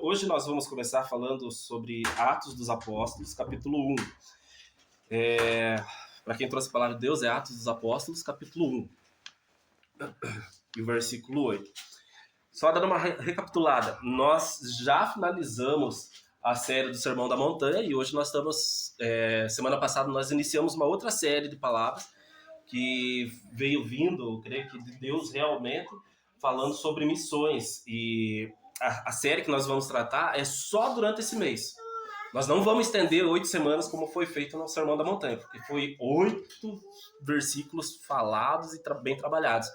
hoje nós vamos começar falando sobre Atos dos Apóstolos, capítulo 1. Para quem trouxe a palavra de Deus, é Atos dos Apóstolos, capítulo 1, e o versículo 8. Só dando uma recapitulada, nós já finalizamos a série do Sermão da Montanha e hoje nós estamos, semana passada nós iniciamos uma outra série de palavras que veio vindo, eu creio que de Deus realmente, falando sobre missões. E a série que nós vamos tratar é só durante esse mês. Nós não vamos estender 8 semanas como foi feito no Sermão da Montanha, porque foi 8 versículos falados e bem trabalhados.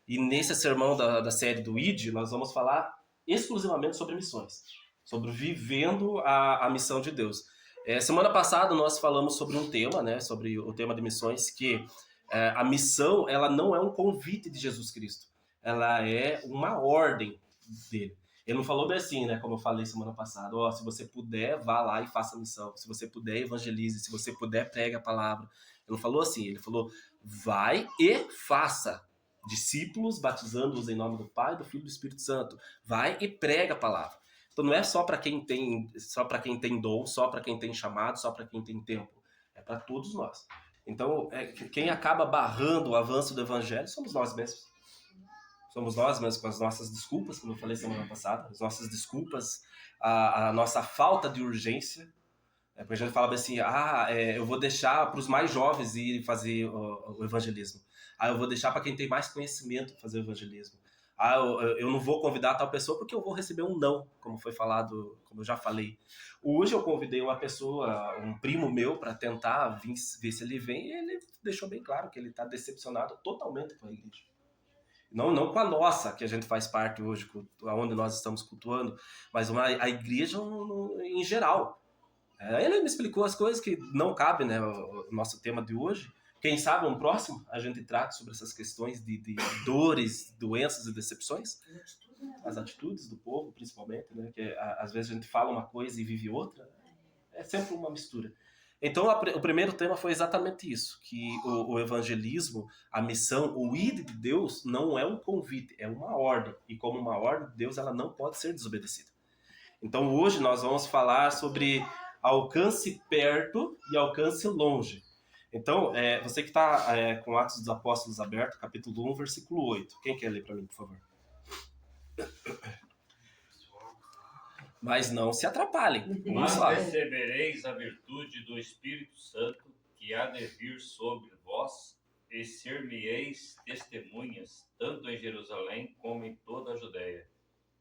E nesse sermão da série do ID, nós vamos falar exclusivamente sobre missões, sobre vivendo a missão de Deus. Semana passada nós falamos sobre um tema, né, sobre o tema de missões, que a missão ela não é um convite de Jesus Cristo, ela é uma ordem dele. Ele não falou bem assim, né, como eu falei semana passada, se você puder, vá lá e faça a missão, se você puder, evangelize, se você puder, pregue a palavra. Ele não falou assim, ele falou, vai e faça discípulos, batizando-os em nome do Pai, do Filho e do Espírito Santo. Vai e prega a palavra. Então não é só para quem tem dom, só para quem tem chamado, só para quem tem tempo. É para todos nós. Então, quem acaba barrando o avanço do evangelho somos nós mesmos. Somos nós mesmos com as nossas desculpas, como eu falei semana passada, as nossas desculpas, a nossa falta de urgência. Porque a gente fala assim, eu vou deixar para os mais jovens ir fazer o evangelismo. Eu vou deixar para quem tem mais conhecimento fazer o evangelismo. Eu não vou convidar tal pessoa porque eu vou receber um não, como foi falado, como eu já falei. Hoje eu convidei uma pessoa, um primo meu, para tentar ver se ele vem, e ele deixou bem claro que ele está decepcionado totalmente com a igreja. Não com a nossa, que a gente faz parte hoje, onde nós estamos cultuando, mas a igreja em geral. Ele me explicou as coisas que não cabem, né, o nosso tema de hoje. Quem sabe um próximo a gente trata sobre essas questões de dores, doenças e decepções. As atitudes do povo, principalmente, né? Que às vezes a gente fala uma coisa e vive outra. É sempre uma mistura. Então o primeiro tema foi exatamente isso, que o evangelismo, a missão, o ID de Deus não é um convite, é uma ordem. E como uma ordem de Deus, ela não pode ser desobedecida. Então hoje nós vamos falar sobre alcance perto e alcance longe. Então, você que está com Atos dos Apóstolos aberto, capítulo 1, versículo 8. Quem quer ler para mim, por favor? Mas não se atrapalhem. Mas recebereis a virtude do Espírito Santo, que há de vir sobre vós, e ser-me-eis testemunhas, tanto em Jerusalém como em toda a Judéia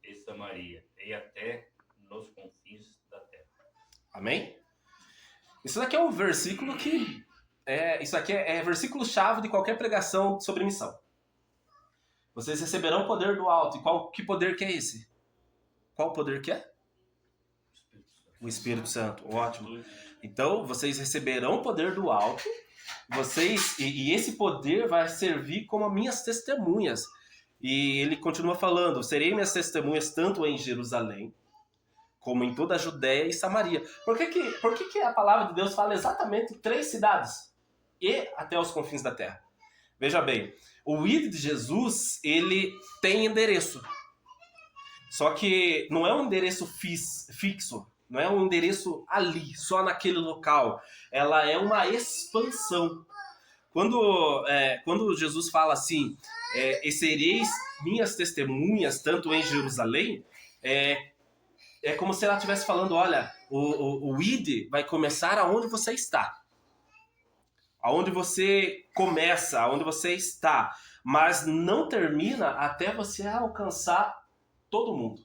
e Samaria, e até nos confins da terra. Amém? Isso daqui é um versículo que... isso aqui é versículo-chave de qualquer pregação sobre missão. Vocês receberão poder do alto. E que poder que é esse? Qual poder que é? O Espírito Santo. Ótimo. Então, vocês receberão poder do alto. E esse poder vai servir como minhas testemunhas. E ele continua falando, serei minhas testemunhas tanto em Jerusalém, como em toda a Judéia e Samaria. Por que a palavra de Deus fala exatamente 3 cidades? E até os confins da terra. Veja bem, o ID de Jesus, ele tem endereço. Só que não é um endereço fixo, não é um endereço ali, só naquele local. Ela é uma expansão. Quando Jesus fala assim, e sereis minhas testemunhas, tanto em Jerusalém, é como se ela estivesse falando, olha, o ID vai começar aonde você está. Aonde você começa, aonde você está. Mas não termina até você alcançar todo mundo.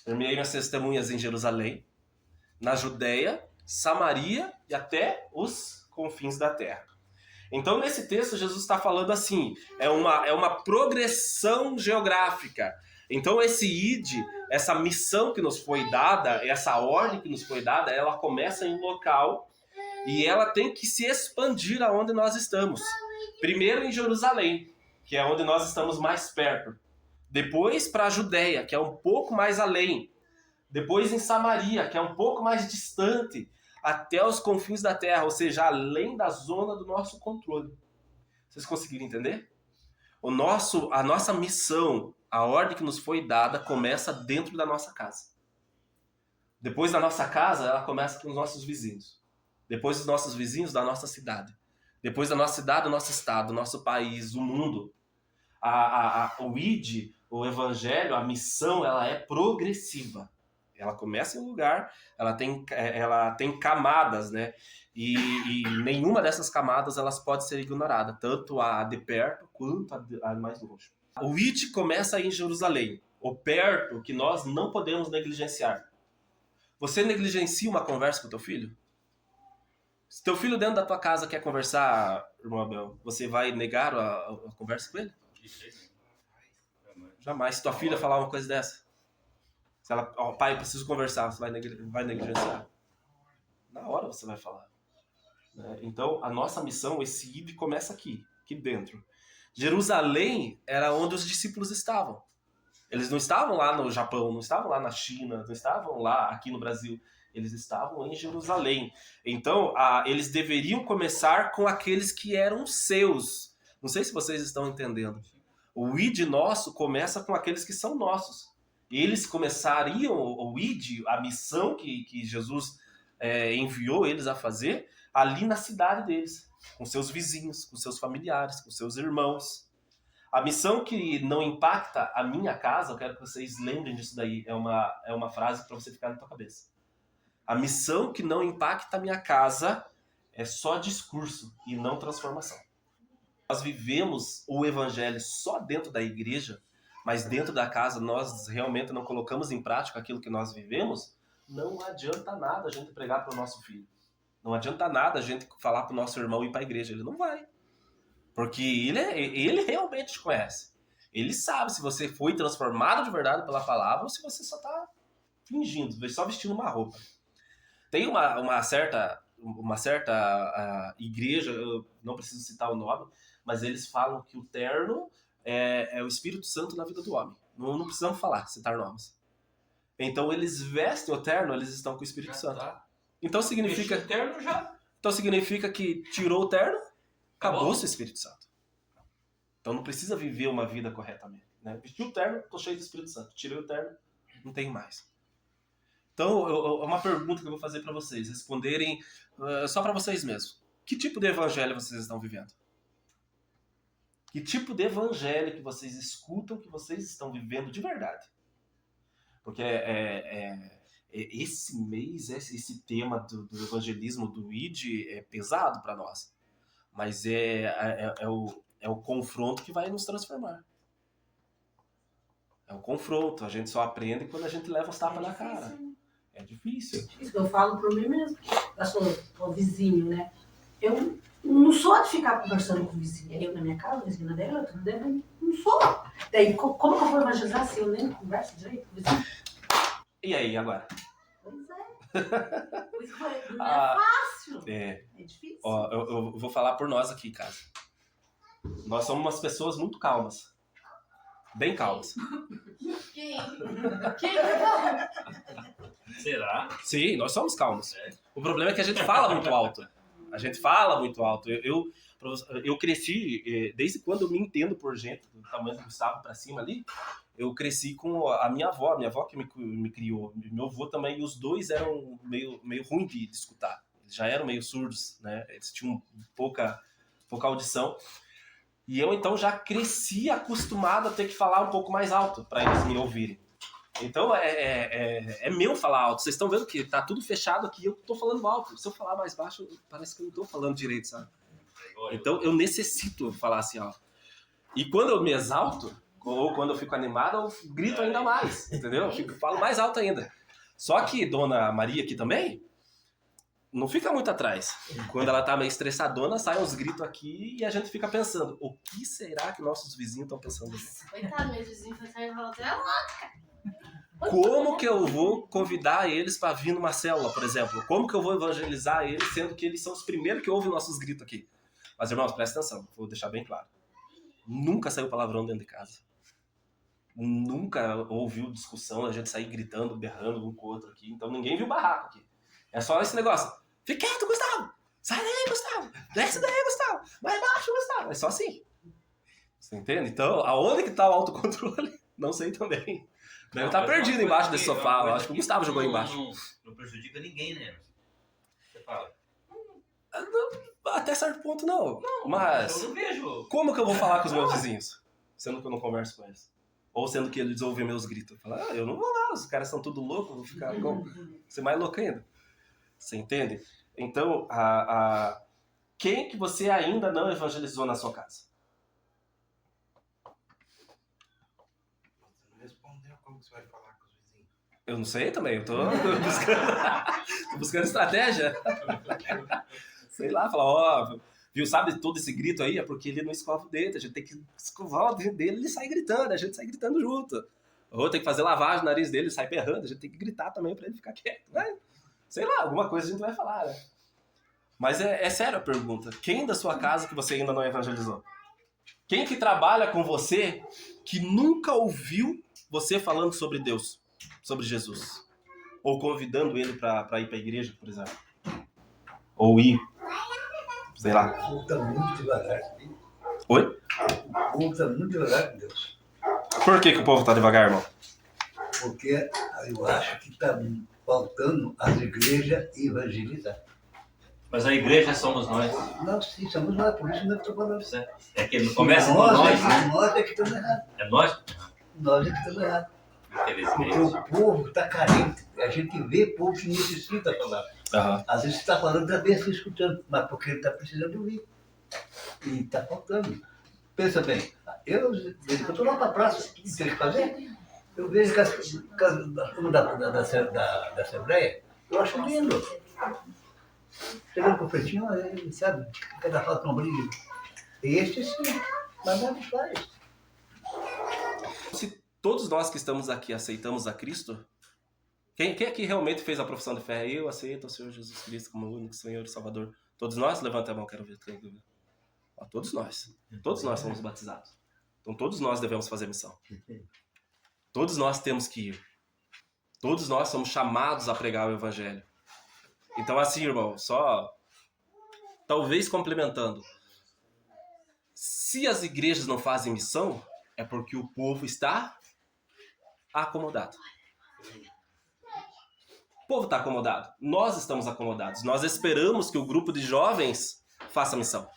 Terminei minhas testemunhas em Jerusalém, na Judéia, Samaria e até os confins da terra. Então, nesse texto, Jesus está falando assim, é uma progressão geográfica. Então, esse ID, essa missão que nos foi dada, essa ordem que nos foi dada, ela começa em um local e ela tem que se expandir aonde nós estamos. Primeiro em Jerusalém, que é onde nós estamos mais perto. Depois para a Judéia, que é um pouco mais além. Depois em Samaria, que é um pouco mais distante, até os confins da terra, ou seja, além da zona do nosso controle. Vocês conseguiram entender? A nossa missão, a ordem que nos foi dada, começa dentro da nossa casa. Depois da nossa casa, ela começa com os nossos vizinhos. Depois dos nossos vizinhos, da nossa cidade. Depois da nossa cidade, do nosso estado, do nosso país, do mundo. O ID, o evangelho, a missão, ela é progressiva. Ela começa em um lugar, ela tem camadas, né? E nenhuma dessas camadas elas pode ser ignorada, tanto a de perto quanto a mais longe. O ID começa em Jerusalém, o perto que nós não podemos negligenciar. Você negligencia uma conversa com teu filho? Se teu filho dentro da tua casa quer conversar, irmão Abel, você vai negar a conversa com ele? Jamais. Se tua filha falar uma coisa dessa, se ela, pai, eu preciso conversar, você vai negligenciar? Na hora você vai falar. Né? Então, a nossa missão, esse ID, começa aqui dentro. Jerusalém era onde os discípulos estavam. Eles não estavam lá no Japão, não estavam lá na China, não estavam lá aqui no Brasil. Eles estavam em Jerusalém. Então, eles deveriam começar com aqueles que eram seus. Não sei se vocês estão entendendo. O ID nosso começa com aqueles que são nossos. Eles começariam o ID, a missão que Jesus enviou eles a fazer, ali na cidade deles, com seus vizinhos, com seus familiares, com seus irmãos. A missão que não impacta a minha casa, eu quero que vocês lembrem disso daí, é uma frase para você ficar na tua cabeça. A missão que não impacta a minha casa é só discurso e não transformação. Nós vivemos o evangelho só dentro da igreja, mas dentro da casa nós realmente não colocamos em prática aquilo que nós vivemos, não adianta nada a gente pregar para o nosso filho. Não adianta nada a gente falar para o nosso irmão ir para a igreja. Ele não vai. Porque ele realmente te conhece. Ele sabe se você foi transformado de verdade pela palavra ou se você só está fingindo, só vestindo uma roupa. Tem uma certa igreja, eu não preciso citar o nome, mas eles falam que o terno é o Espírito Santo na vida do homem. Não precisamos citar nomes. Então eles vestem o terno, eles estão com o Espírito Santo. Tá. Então significa que tirou o terno, acabou-se o Espírito Santo. Então não precisa viver uma vida corretamente. Né? Vestiu o terno, estou cheio do Espírito Santo. Tirei o terno, não tenho mais. Então, uma pergunta que eu vou fazer para vocês, responderem só para vocês mesmos. Que tipo de evangelho vocês estão vivendo? Que tipo de evangelho que vocês escutam, que vocês estão vivendo de verdade? Porque esse mês, esse tema do evangelismo, do ID, é pesado para nós. Mas é o confronto que vai nos transformar. É o confronto. A gente só aprende quando a gente leva os tapas na cara. É difícil. Isso que eu falo por mim mesmo. Eu sou vizinho, né? Eu não sou de ficar conversando com o vizinho. Eu na minha casa, a vizinha dela, eu tô dentro. Não sou. Daí, como que eu vou evangelizar se eu nem converso direito com o vizinho? E aí, agora? Pois é. Não é fácil. É difícil. Ó, eu vou falar por nós aqui, cara. Nós somos umas pessoas muito calmas. Bem calmas. Quem? Será? Sim, nós somos calmos. O problema é que a gente fala muito alto. Eu cresci, desde quando eu me entendo por gente, do tamanho do Gustavo pra cima ali, eu cresci com a minha avó que me criou. Meu avô também, e os dois eram meio ruim de escutar. Eles já eram meio surdos, né? Eles tinham pouca audição. E eu, então, já cresci acostumado a ter que falar um pouco mais alto para eles me ouvirem. Então, é meu falar alto. Vocês estão vendo que tá tudo fechado aqui, eu tô falando alto. Se eu falar mais baixo, parece que eu não tô falando direito, sabe? Então, eu necessito falar assim alto. E quando eu me exalto, ou quando eu fico animado, eu grito ainda mais, entendeu? Eu falo mais alto ainda. Só que Dona Maria aqui também não fica muito atrás. Quando ela tá meio estressadona, saem uns gritos aqui e a gente fica pensando, o que será que nossos vizinhos estão pensando? Coitado, meus vizinhos falaram, Como que eu vou convidar eles para vir numa célula, por exemplo? Como que eu vou evangelizar eles, sendo que eles são os primeiros que ouvem nossos gritos aqui? Mas, irmãos, presta atenção, vou deixar bem claro. Nunca saiu palavrão dentro de casa. Nunca ouviu discussão, a gente sair gritando, berrando um com o outro aqui. Então ninguém viu barraco aqui. É só esse negócio. Fica quieto, Gustavo! Sai daí, Gustavo! Desce daí, Gustavo! Mais baixo, Gustavo! É só assim. Você entende? Então, aonde que tá o autocontrole? Não sei também. Deve estar perdido embaixo desse sofá. Eu acho que o Gustavo jogou aí embaixo. Não prejudica ninguém, né? Você fala. Até certo ponto, não. Mas Eu não vejo. como que eu vou falar com os meus vizinhos? Sendo que eu não converso com eles. Ou sendo que eles ouvem meus gritos. Falar, eu não vou lá, os caras são tudo loucos, eu vou ficar como? Ser mais louco ainda. Você entende? Então, quem que você ainda não evangelizou na sua casa? Você não respondeu como você vai falar com os vizinhos. Eu não sei também, eu tô buscando estratégia. Sei lá, falar, ó, viu, sabe todo esse grito aí? É porque ele não escova o dedo, a gente tem que escovar o dedo dele e ele sai gritando, a gente sai gritando junto. Ou tem que fazer lavagem no nariz dele, ele sai berrando, a gente tem que gritar também pra ele ficar quieto, né? Sei lá, alguma coisa a gente vai falar, né? Mas é sério a pergunta. Quem da sua casa que você ainda não evangelizou? Quem que trabalha com você que nunca ouviu você falando sobre Deus, sobre Jesus? Ou convidando ele pra ir pra igreja, por exemplo? Ou ir, sei lá. O povo está muito devagar. Oi? O povo está muito devagar com Deus. Por que o povo tá devagar, irmão? Porque eu acho que está faltando as igrejas evangelizar. Mas a igreja somos nós. Nós sim, somos nós, por isso nós estamos falando. É que não começa com nós, né? Nós é que estamos errados. É nós, Nós é que estamos errados. Porque infelizmente. o povo está carente. A gente vê povo que necessita falar. Aham. Às vezes está falando também assim, escutando, mas porque ele está precisando ouvir. E está faltando. Pensa bem, eu estou lá para a praça, o que tem que fazer? Eu vejo que as turmas da Assembleia, eu acho lindo. Chegando com o pretinho, sabe, cada falta um brilho. E este sim, mas nada faz. Se todos nós que estamos aqui aceitamos a Cristo, quem aqui realmente fez a profissão de fé? Eu aceito o Senhor Jesus Cristo como o único Senhor e Salvador. Todos nós? Levanta a mão, quero ver. Ó, todos nós. Todos nós somos batizados. Então todos nós devemos fazer missão. Todos nós temos que ir. Todos nós somos chamados a pregar o Evangelho. Então assim, irmão, só talvez complementando. Se as igrejas não fazem missão, é porque o povo está acomodado. O povo está acomodado. Nós estamos acomodados. Nós esperamos que o grupo de jovens faça missão.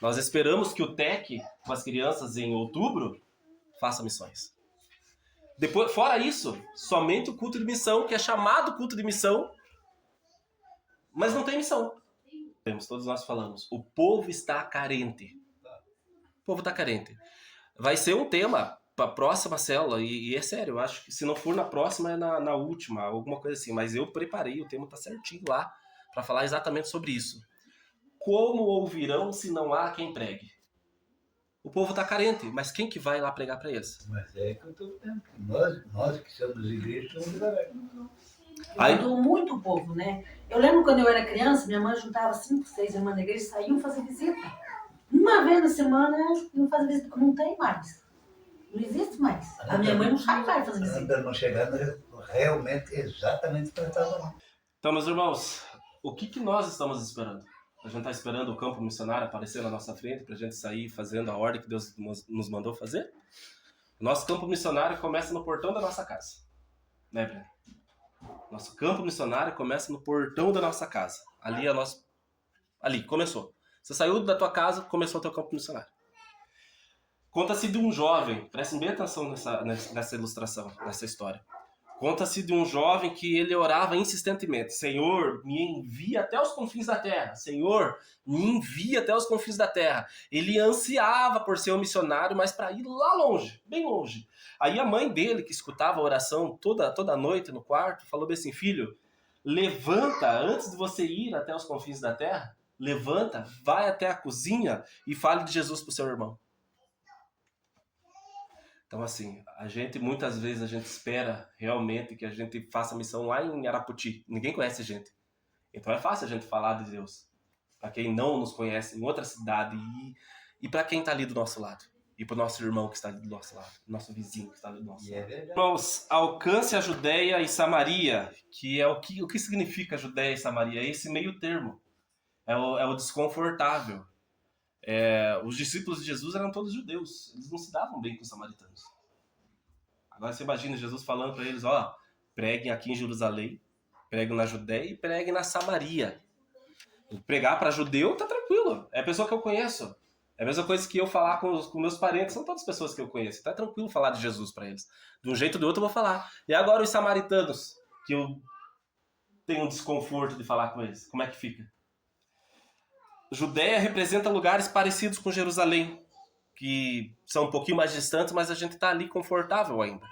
Nós esperamos que o TEC, com as crianças em outubro, faça missões. Depois, fora isso, somente o culto de missão, que é chamado culto de missão, mas não tem missão. Todos nós falamos, o povo está carente. O povo está carente. Vai ser um tema para a próxima célula, e é sério, eu acho que se não for na próxima, é na última, alguma coisa assim. Mas eu preparei, o tema está certinho lá, para falar exatamente sobre isso. Como ouvirão se não há quem pregue? O povo está carente, mas quem que vai lá pregar para eles? Mas é que eu estou vendo. Nós que somos igrejas, somos devagar. Aí- Mudou muito o povo, né? Eu lembro quando eu era criança, minha mãe juntava 5, 6 irmãs da igreja e saíam fazer visita. Uma vez na semana iam fazer visita, não tem mais. Não existe mais. A minha mãe não sai mais fazer visita. Ainda não chegando realmente exatamente para estar lá. Então, meus irmãos, o que nós estamos esperando? A gente está esperando o campo missionário aparecer na nossa frente para a gente sair fazendo a ordem que Deus nos mandou fazer? O nosso campo missionário começa no portão da nossa casa. Né, Breno? Nosso campo missionário começa no portão da nossa casa. Ali é nosso... Ali, começou. Você saiu da tua casa, começou o teu campo missionário. Conta-se de um jovem, prestem bem atenção nessa ilustração, nessa história. Conta-se de um jovem que ele orava insistentemente. Senhor, me envia até os confins da terra. Senhor, me envia até os confins da terra. Ele ansiava por ser um missionário, mas para ir lá longe, bem longe. Aí a mãe dele, que escutava a oração toda noite no quarto, falou bem assim, filho, levanta, antes de você ir até os confins da terra, levanta, vai até a cozinha e fale de Jesus pro seu irmão. Então, assim, muitas vezes a gente espera realmente que a gente faça missão lá em Araputi. Ninguém conhece a gente. Então é fácil a gente falar de Deus. Para quem não nos conhece em outra cidade e para quem está ali do nosso lado. E para o nosso irmão que está ali do nosso lado. Nosso vizinho que está ali do nosso lado. Irmãos, alcance a Judéia e Samaria, que é o que significa Judéia e Samaria? É esse meio termo. É o desconfortável. Os discípulos de Jesus eram todos judeus. Eles não se davam bem com os samaritanos. Agora você imagina Jesus falando para eles, ó, preguem aqui em Jerusalém, preguem na Judéia e preguem na Samaria. Pregar para judeu tá tranquilo, é a pessoa que eu conheço. É a mesma coisa que eu falar com meus parentes, são todas pessoas que eu conheço. Tá tranquilo falar de Jesus para eles. De um jeito ou do outro eu vou falar. E agora os samaritanos, que eu tenho um desconforto de falar com eles, como é que fica? Judéia representa lugares parecidos com Jerusalém, que são um pouquinho mais distantes, mas a gente tá ali confortável ainda.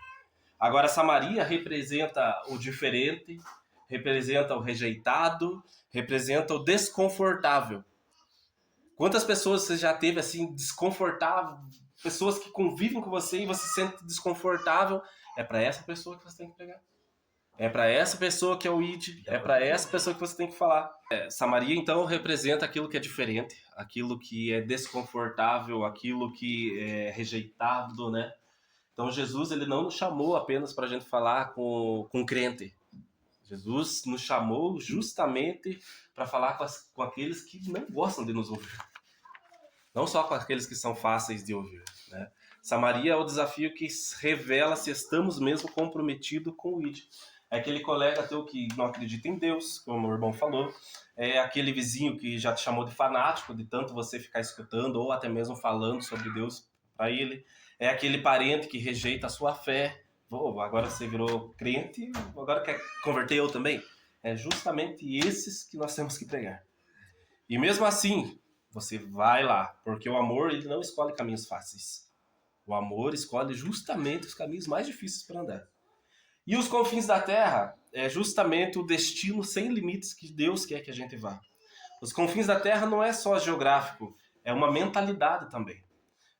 Agora Samaria representa o diferente, representa o rejeitado, representa o desconfortável. Quantas pessoas você já teve assim, desconfortável, pessoas que convivem com você e você se sente desconfortável? É para essa pessoa que você tem que pregar. É para essa pessoa que é o ID, é para essa pessoa que você tem que falar. Samaria, então, representa aquilo que é diferente, aquilo que é desconfortável, aquilo que é rejeitado, né? Então, Jesus, ele não nos chamou apenas para a gente falar com crente. Jesus nos chamou justamente para falar com aqueles que não gostam de nos ouvir. Não só com aqueles que são fáceis de ouvir, né? Samaria é o desafio que revela se estamos mesmo comprometidos com o ID. É aquele colega teu que não acredita em Deus, como o irmão falou. É aquele vizinho que já te chamou de fanático, de tanto você ficar escutando ou até mesmo falando sobre Deus para ele. É aquele parente que rejeita a sua fé. Agora você virou crente, agora quer converter eu também? É justamente esses que nós temos que pregar. E mesmo assim, você vai lá, porque o amor, ele não escolhe caminhos fáceis. O amor escolhe justamente os caminhos mais difíceis para andar. E os confins da terra é justamente o destino sem limites que Deus quer que a gente vá. Os confins da terra não é só geográfico, é uma mentalidade também.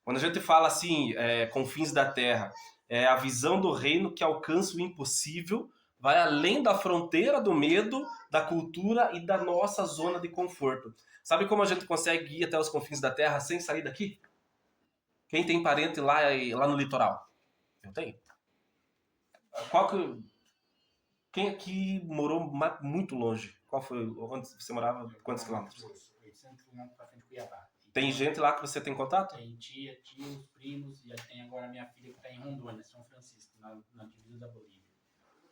Quando a gente fala assim, confins da terra, é a visão do reino que alcança o impossível, vai além da fronteira do medo, da cultura e da nossa zona de conforto. Sabe como a gente consegue ir até os confins da terra sem sair daqui? Quem tem parente lá no litoral? Eu tenho. Quem aqui morou muito longe? Qual foi? Onde você morava? Quantos quilômetros? 800 quilômetros para frente de Cuiabá. Tem gente lá que você tem contato? Tem tia, tios, primos, e tem agora minha filha que está em Rondônia, São Francisco, na divisa da Bolívia.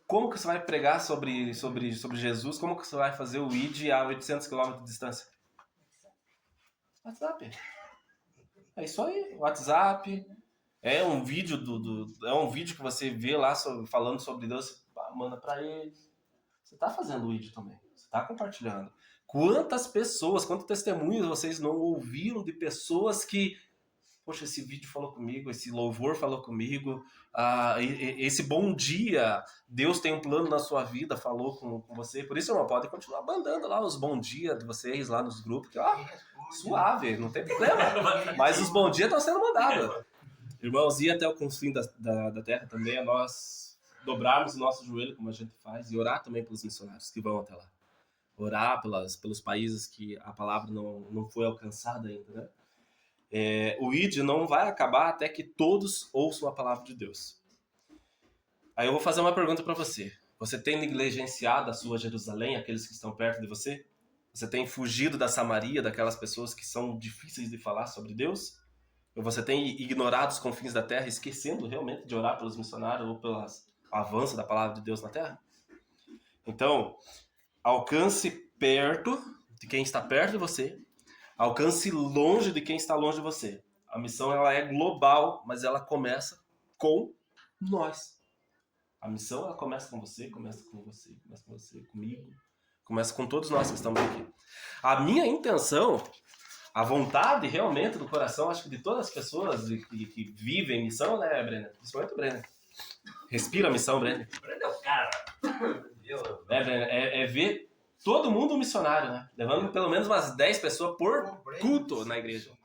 Como que você vai pregar sobre Jesus? Como que você vai fazer o ID a 800 km de distância? WhatsApp. É isso aí, WhatsApp. É um vídeo é um vídeo que você vê lá falando sobre Deus, você manda para ele. Você está fazendo o ID também. Você está compartilhando. Quantos testemunhos vocês não ouviram de pessoas que, poxa, esse vídeo falou comigo, esse louvor falou comigo, esse bom dia, Deus tem um plano na sua vida, falou com você. Por isso, irmão, pode continuar mandando lá os bom dia de vocês lá nos grupos, que suave, não tem problema. Mas os bom dia estão sendo mandados. Irmãos, ir até o confim da terra também é nós dobrarmos o nosso joelho, como a gente faz, e orar também pelos missionários que vão até lá. Orar pelos países que a palavra não foi alcançada ainda, né? O ID não vai acabar até que todos ouçam a palavra de Deus. Aí eu vou fazer uma pergunta para você. Você tem negligenciado a sua Jerusalém, aqueles que estão perto de você? Você tem fugido da Samaria, daquelas pessoas que são difíceis de falar sobre Deus? Ou você tem ignorado os confins da terra, esquecendo realmente de orar pelos missionários ou pelo avanço da palavra de Deus na terra? Então, alcance perto de quem está perto de você, alcance longe de quem está longe de você. A missão ela é global, mas ela começa com nós. A missão ela começa com você, comigo, começa com todos nós que estamos aqui. A minha intenção, a vontade realmente do coração, acho que de todas as pessoas que vivem missão, né, Brenner? Principalmente o Brenner. Respira a missão, Brenner. O Breno é o cara. Brenner, é ver todo mundo missionário, né? Levando pelo menos umas 10 pessoas por culto na igreja.